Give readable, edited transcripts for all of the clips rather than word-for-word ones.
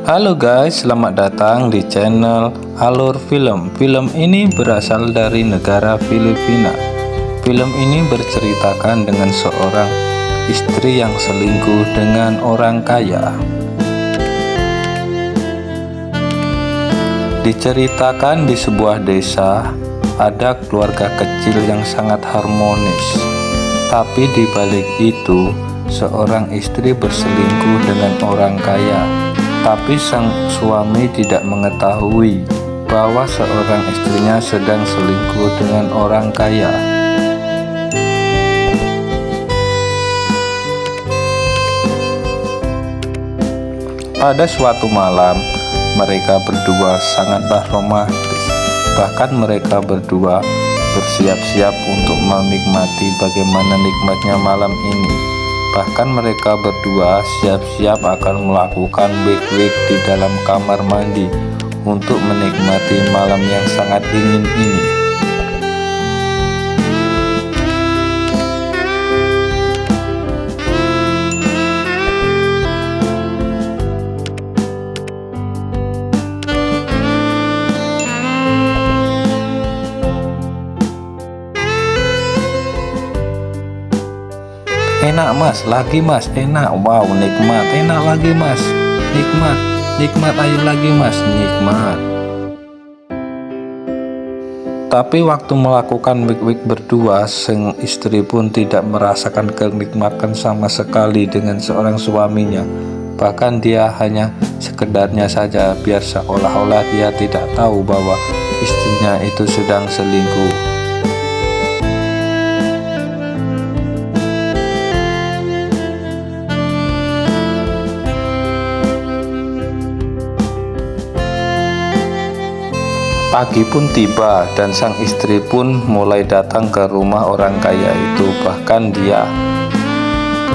Halo guys, selamat datang di channel Alur Film. Film ini berasal dari negara Filipina. Film ini berceritakan dengan seorang istri yang selingkuh dengan orang kaya. Diceritakan di sebuah desa, ada keluarga kecil yang sangat harmonis. Tapi di balik itu, seorang istri berselingkuh dengan orang kaya. Tapi sang suami tidak mengetahui bahwa seorang istrinya sedang selingkuh dengan orang kaya. Pada suatu malam, mereka berdua sangatlah romantis. Bahkan mereka berdua bersiap-siap untuk menikmati bagaimana nikmatnya malam ini. Bahkan mereka berdua siap-siap akan melakukan wik-wik di dalam kamar mandi untuk menikmati malam yang sangat dingin ini. Enak mas, lagi mas, enak, wow nikmat, enak lagi mas, nikmat, nikmat, ayo lagi mas, nikmat. Tapi waktu melakukan wik-wik berdua, sang istri pun tidak merasakan kenikmatan sama sekali dengan seorang suaminya. Bahkan dia hanya sekedarnya saja, biar seolah-olah dia tidak tahu bahwa istrinya itu sedang selingkuh. Pagi pun tiba dan sang istri pun mulai datang ke rumah orang kaya itu. Bahkan dia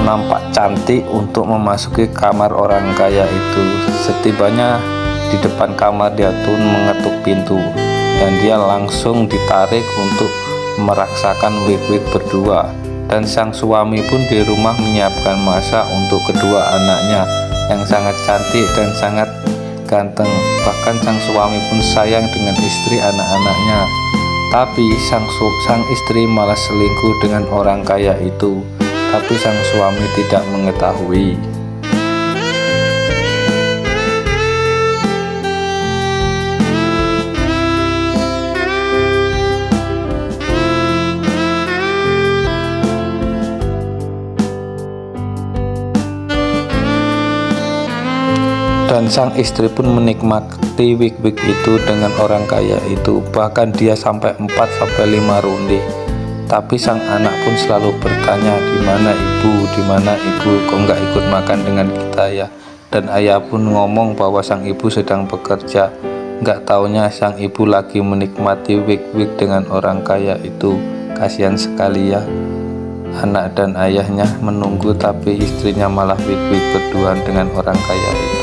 nampak cantik untuk memasuki kamar orang kaya itu. Setibanya di depan kamar, dia pun mengetuk pintu dan dia langsung ditarik untuk merasakan wik-wik berdua. Dan sang suami pun di rumah menyiapkan masak untuk kedua anaknya yang sangat cantik dan sangat ganteng. Bahkan sang suami pun sayang dengan istri anak-anaknya. Tapi sang istri malah selingkuh dengan orang kaya itu. Tapi sang suami tidak mengetahui. Dan sang istri pun menikmati wik-wik itu dengan orang kaya itu. Bahkan dia sampai 4-5 ronde. Tapi sang anak pun selalu bertanya, di mana ibu, kok nggak ikut makan dengan kita ya. Dan ayah pun ngomong bahwa sang ibu sedang bekerja. Nggak taunya sang ibu lagi menikmati wik-wik dengan orang kaya itu. Kasihan sekali ya. Anak dan ayahnya menunggu, tapi istrinya malah wik-wik berduaan dengan orang kaya itu.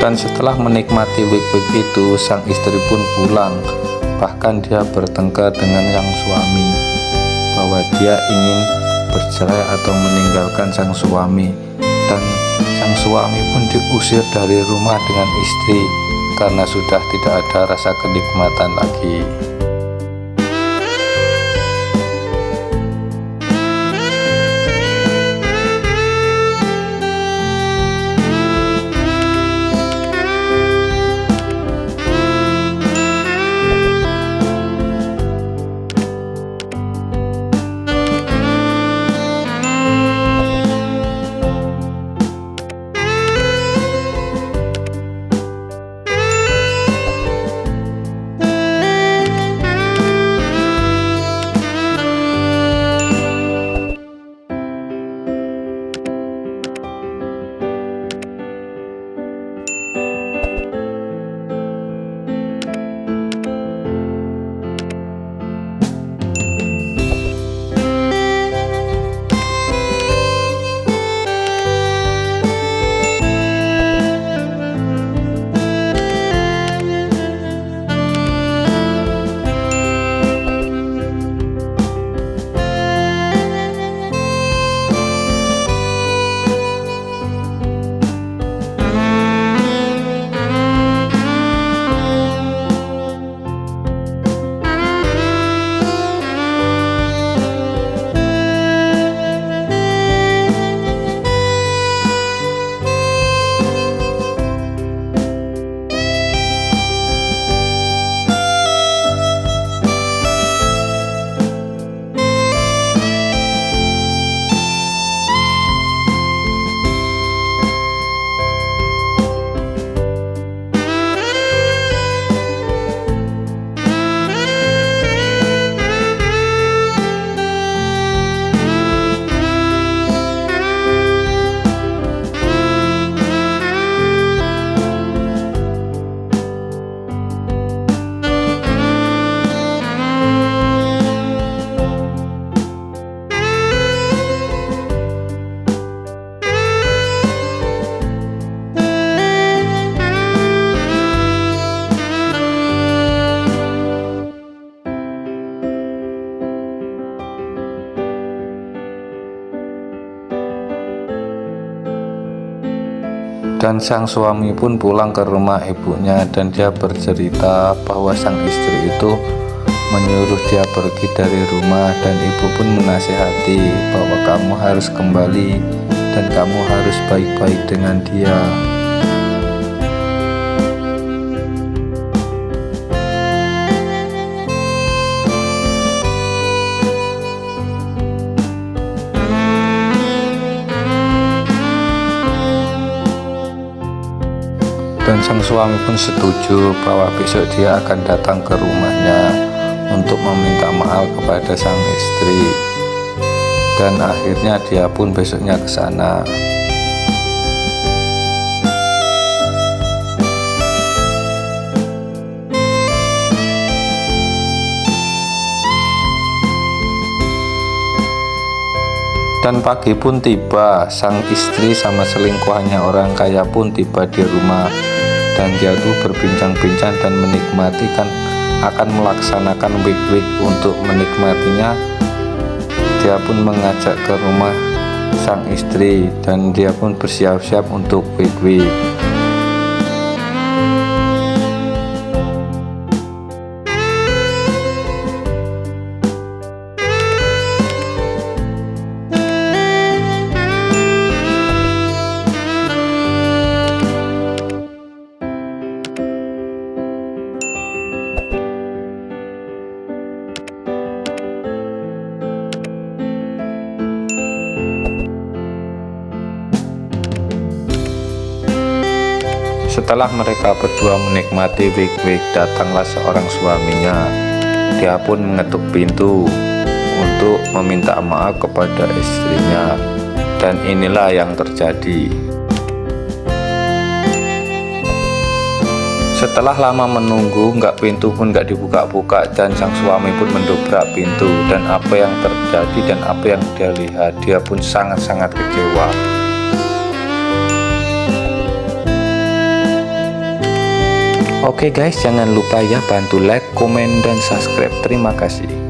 Dan setelah menikmati wik-wik itu, sang istri pun pulang. Bahkan dia bertengkar dengan sang suami bahwa dia ingin bercerai atau meninggalkan sang suami. Dan sang suami pun diusir dari rumah dengan istri karena sudah tidak ada rasa kenikmatan lagi. Dan sang suami pun pulang ke rumah ibunya, dan dia bercerita bahwa sang istri itu menyuruh dia pergi dari rumah, dan ibu pun menasihati bahwa kamu harus kembali dan kamu harus baik-baik dengan dia. Dan sang suami pun setuju bahwa besok dia akan datang ke rumahnya untuk meminta maaf kepada sang istri. Dan akhirnya dia pun besoknya ke sana. Dan pagi pun tiba, sang istri sama selingkuhannya orang kaya pun tiba di rumah. Dan dia tuh berbincang-bincang dan menikmati kan akan melaksanakan week-week. Untuk menikmatinya, dia pun mengajak ke rumah sang istri dan dia pun bersiap-siap untuk week-week. Setelah mereka berdua menikmati week-week, datanglah seorang suaminya. Dia pun mengetuk pintu untuk meminta maaf kepada istrinya. Dan inilah yang terjadi. Setelah lama menunggu, pintu pun nggak dibuka-buka, dan sang suami pun mendobrak pintu. Dan apa yang terjadi dan apa yang dia lihat, dia pun sangat-sangat kecewa. Oke guys, jangan lupa ya bantu like, komen, dan subscribe. Terima kasih.